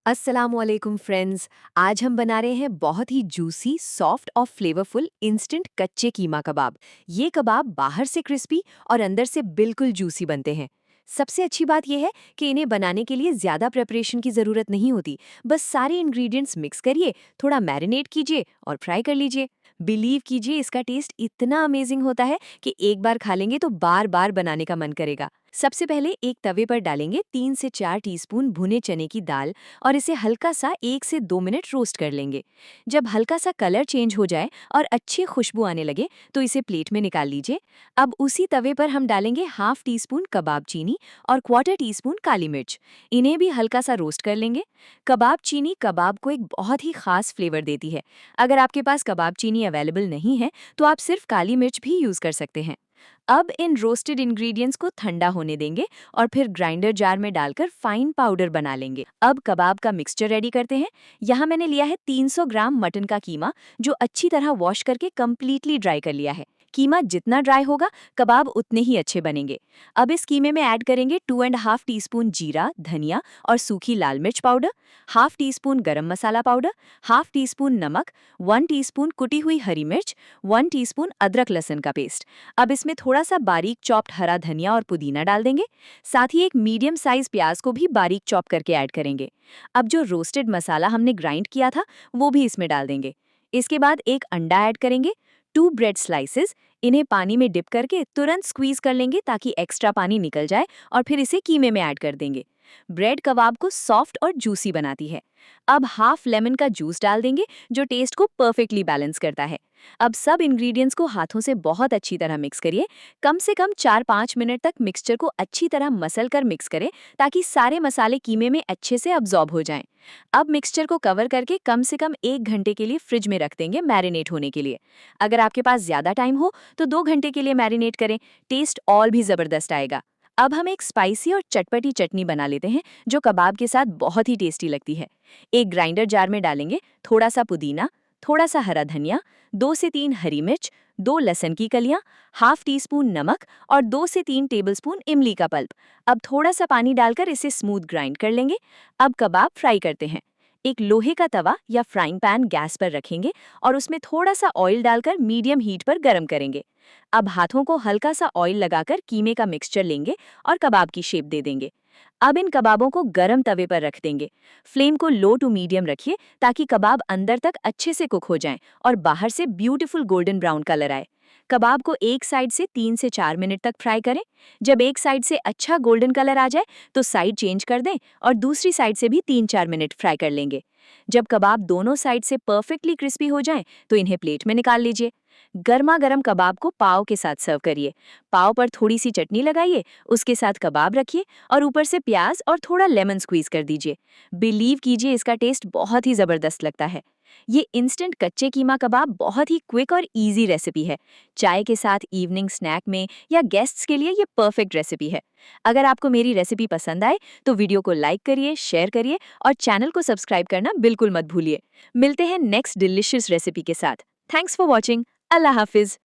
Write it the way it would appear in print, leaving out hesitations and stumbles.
अस्सलामुअलैकुम फ्रेंड्स। आज हम बना रहे हैं बहुत ही जूसी, सॉफ्ट और फ्लेवरफुल इंस्टेंट कच्चे कीमा कबाब। ये कबाब बाहर से क्रिस्पी और अंदर से बिल्कुल जूसी बनते हैं। सबसे अच्छी बात यह है कि इन्हें बनाने के लिए ज़्यादा प्रिपरेशन की ज़रूरत नहीं होती। बस सारे इंग्रेडिएंट्स मिक्स करिए, थोड़ा मैरिनेट कीजिए और फ्राई कर लीजिए। बिलीव कीजिए, इसका टेस्ट इतना अमेजिंग होता है कि एक बार खा लेंगे तो बार बार बनाने का मन करेगा। सबसे पहले एक तवे पर डालेंगे 3 से 4 टीस्पून भुने चने की दाल और इसे हल्का सा 1 से 2 मिनट रोस्ट कर लेंगे। जब हल्का सा कलर चेंज हो जाए और अच्छी खुशबू आने लगे तो इसे प्लेट में निकाल लीजिए। अब उसी तवे पर हम डालेंगे हाफ टी स्पून कबाब चीनी और क्वार्टर टी स्पून काली मिर्च। इन्हें भी हल्का सा रोस्ट कर लेंगे। कबाब चीनी कबाब को एक बहुत ही खास फ्लेवर देती है। अगर आपके पास कबाब चीनी अवेलेबल नहीं है तो आप सिर्फ काली मिर्च भी यूज कर सकते हैं। अब इन रोस्टेड इंग्रेडिएंट्स को ठंडा होने देंगे और फिर ग्राइंडर जार में डालकर फाइन पाउडर बना लेंगे। अब कबाब का मिक्सचर रेडी करते हैं। यहाँ मैंने लिया है 300 ग्राम मटन का कीमा, जो अच्छी तरह वॉश करके कंप्लीटली ड्राई कर लिया है। कीमा जितना ड्राई होगा कबाब उतने ही अच्छे बनेंगे। अब इस कीमे में ऐड करेंगे 2.5 टीस्पून जीरा, धनिया और सूखी लाल मिर्च पाउडर, हाफ टी स्पून गरम मसाला पाउडर, हाफ टी स्पून नमक, 1 टीस्पून कुटी हुई हरी मिर्च, 1 टीस्पून अदरक लहसुन का पेस्ट। अब इसमें थोड़ा सा बारीक चॉप्ड हरा धनिया और पुदीना डाल देंगे। साथ ही एक मीडियम साइज प्याज को भी बारीक चॉप करके ऐड करेंगे। अब जो रोस्टेड मसाला हमने ग्राइंड किया था वो भी इसमें डाल देंगे। इसके बाद एक अंडा ऐड करेंगे, 2 ब्रेड स्लाइसेस। इन्हें पानी में डिप करके तुरंत स्क्वीज कर लेंगे ताकि एक्स्ट्रा पानी निकल जाए और फिर इसे कीमे में ऐड कर देंगे। ब्रेड कबाब को सॉफ्ट और जूसी बनाती है। अब हाफ लेमन का जूस डाल देंगे, जो टेस्ट को परफेक्टली बैलेंस करता है। अब सब इंग्रेडिएंट्स को हाथों से बहुत अच्छी तरह मिक्स करिए। कम से कम 4-5 मिनट तक मिक्सचर को अच्छी तरह मसल कर मिक्स करें ताकि सारे मसाले कीमे में अच्छे से अब्जॉर्ब हो जाएं। अब मिक्सचर को कवर करके कम से कम 1 घंटे के लिए फ्रिज में रख देंगे मैरिनेट होने के लिए। अगर आपके पास ज़्यादा टाइम हो तो 2 घंटे के लिए मैरिनेट करें। टेस्ट और भी ज़बरदस्त आएगा। अब हम एक स्पाइसी और चटपटी चटनी बना लेते हैं जो कबाब के साथ बहुत ही टेस्टी लगती है। एक ग्राइंडर जार में डालेंगे थोड़ा सा पुदीना, थोड़ा सा हरा धनिया, 2 से 3 हरी मिर्च, 2 लहसुन की कलियां, हाफ टी स्पून नमक और 2 से 3 टेबलस्पून इमली का पल्प। अब थोड़ा सा पानी डालकर इसे स्मूथ ग्राइंड कर लेंगे। अब कबाब फ्राई करते हैं। एक लोहे का तवा या फ्राइंग पैन गैस पर रखेंगे और उसमें थोड़ा सा ऑयल डालकर मीडियम हीट पर गर्म करेंगे। अब हाथों को हल्का सा ऑयल लगाकर कीमे का मिक्सचर लेंगे और कबाब की शेप दे देंगे। अब इन कबाबों को गरम तवे पर रख देंगे। फ्लेम को लो टू मीडियम रखिए ताकि कबाब अंदर तक अच्छे से कुक हो जाएं और बाहर से ब्यूटीफुल गोल्डन ब्राउन कलर आए। कबाब को एक साइड से 3 से 4 मिनट तक फ्राई करें। जब एक साइड से अच्छा गोल्डन कलर आ जाए तो साइड चेंज कर दें और दूसरी साइड से भी 3-4 मिनट फ्राई कर लेंगे। जब कबाब दोनों साइड से परफेक्टली क्रिस्पी हो जाएं तो इन्हें प्लेट में निकाल लीजिए। गर्मा गर्म कबाब को पाव के साथ सर्व करिए। पाव पर थोड़ी सी चटनी लगाइए, उसके साथ कबाब रखिए और ऊपर से प्याज और थोड़ा लेमन स्क्वीज कर दीजिए। बिलीव कीजिए, इसका टेस्ट बहुत ही जबरदस्त लगता है। ये इंस्टेंट कच्चे कीमा कबाब बहुत ही क्विक और इजी रेसिपी है। चाय के साथ, इवनिंग स्नैक में या गेस्ट्स के लिए ये परफेक्ट रेसिपी है। अगर आपको मेरी रेसिपी पसंद आए तो वीडियो को लाइक करिए, शेयर करिए और चैनल को सब्सक्राइब करना बिल्कुल मत भूलिए। मिलते हैं नेक्स्ट डिलिशियस रेसिपी के साथ। Thanks for watching. Allah Hafiz.